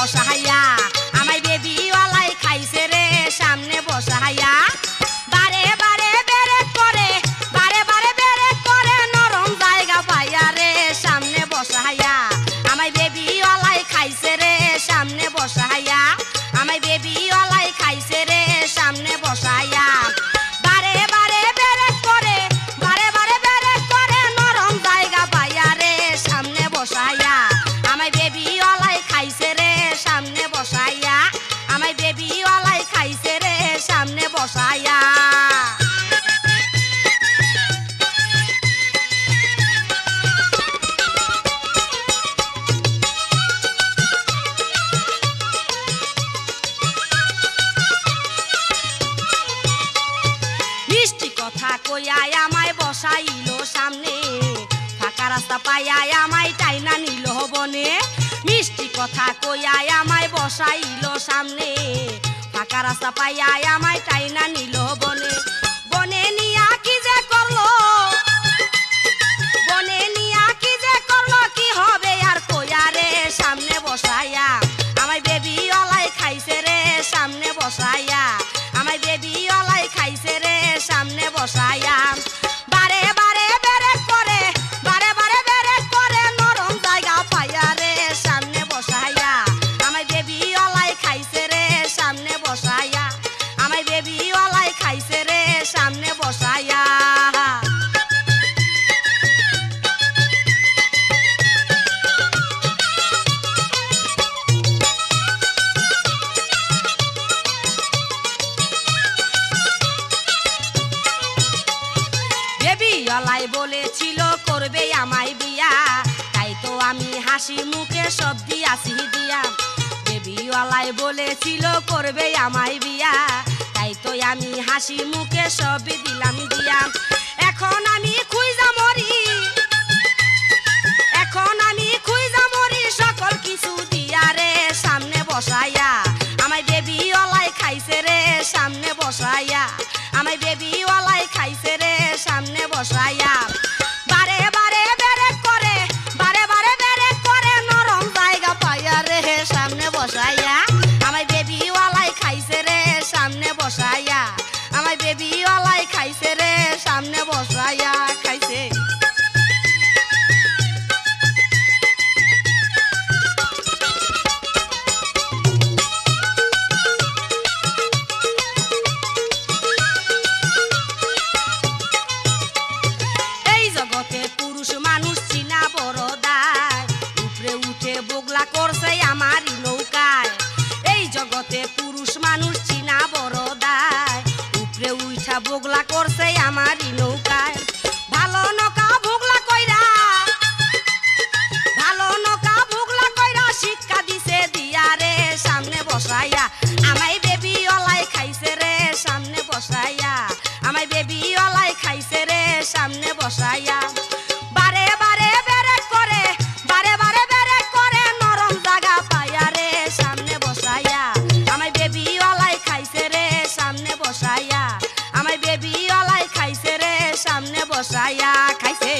বসাইয়া আমায় বেবিওয়ালাই খাইছে রে সামনে বসাইয়া বারে বারে বেরে করে বারে বারে বেরে করে নরম জায়গা পাইয়া রে সামনে বসাইয়া আমায় বেবিওয়ালাই খাইছে রে সামনে বসাইয়া আমায় বেবিওয়ালাই খাইছে রে সামনে বসাইয়া বারে বারে বেরে করে বারে বারে বেরে করে নরম জায়গা পাইয়া রে সামনে বসাইয়া আমায় বেবিওয়ালাই খাইছে রে সামনে বসাইয়া আমায় বেবিওয়ালাই খাইছে রে সামনে বসাইয়া মিষ্টি কথা কইয়াই আমায় বসাইলো সামনে ফাঁকা রাস্তা পাইয়াই আমায় টাইনা নিল বনে মিষ্টি কথা কইয়াই আমায় বসাইলো সামনে ফাঁকা রাস্তা পাইয়াই আমায় টাইনা নিল বনে বনে নিয়া কি যে করলো বনে নিয়া কি যে করলো কি হবে আর কইয়া রে সামনে বসাইয়া আমায় বেবিওয়ালাই খাইছে রে সামনে বসাইয়া আমায় বেবিওয়ালাই খাইছে রে সামনে বসাইয়া বারে বারে বেরে করে বারে বারে বেরে করে নরম জায়গা পাইয়া রে সামনে বসাইয়া আমায় বেবিওয়ালাই খাইছে রে সামনে বসাইয়া আমায় বেবিওয়ালাই খাইছে রে সামনে বসাইয়া বেবিওয়ালাই বলেছিল করবে আমায় বিয়া তাই তো আমি হাসি মুখে সব দিয়াছি দিয়া বেবিওয়ালাই বলেছিল করবে আমায় বিয়া তাই তো আমি হাসি মুখে সব দিলাম দিয়া এখন আমি খুঁজা মরি এখন আমি খুঁজা মরি সকল কিছু দিয়া রে সামনে বসাইয়া আমায় বেবিওয়ালাই খাইছে রে সামনে বসাইয়া আমায় বেবিওয়ালাই খাইছে রে সামনে বসাইয়া বারে বারে বেরে করে বারে বারে বেরে করে নরম জায়গা পাইয়া রে সামনে বসাইয়া আমায় বেবিওয়ালাই খাইছে রে সামনে বসাইয়া আমায় বেবিওয়ালাই খাইছে রে সামনে বসাইয়া খাইছে পুরুষ মানুষ চিনা বড় দায় উপরে উঠে বগলা করছে আমারই নৌকায় এই জগতে পুরুষ মানুষ চিনা বড় দায় উপরে উঠা বগলা করছে আমারই নৌকায় ভালো নৌকা বগলা কইরা ভালো নৌকা বগলা কইরা শিক্ষা দিছে দিয়া রে সামনে বসাইয়া আমায় বেবিওয়ালাই খাইছে রে সামনে বসাইয়া আমায় বেবিওয়ালাই খাইছে রে সামনে বসাইয়া বারে বারে বেরে করে বারে বারে বেরে করে নরম জায়গা পাইয়া রে সামনে বসাইয়া আমায় বেবিওয়ালাই খাইছে রে সামনে বসাইয়া আমায় বেবিওয়ালাই খাইছে রে সামনে বসাইয়া খাইছে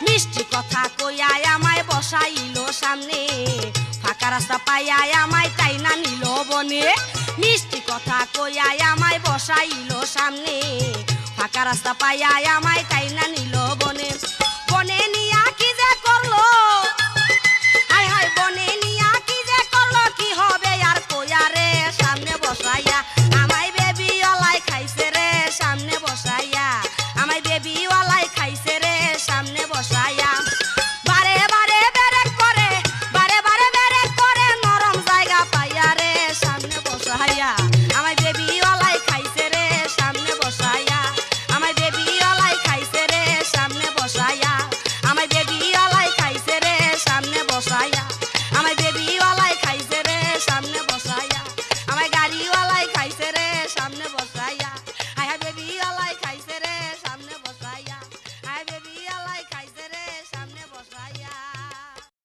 মিষ্টি কথা কইয়াই আমায় বসাইলো সামনে ফাঁকা রাস্তা পাইয়াই আমায় টাইনা নিল বনে মিষ্টি কথা কইয়াই আমায় বসাইলো সামনে ফাঁকা রাস্তা পাইয়াই আমায় টাইনা নিল বনে বনে নিয়া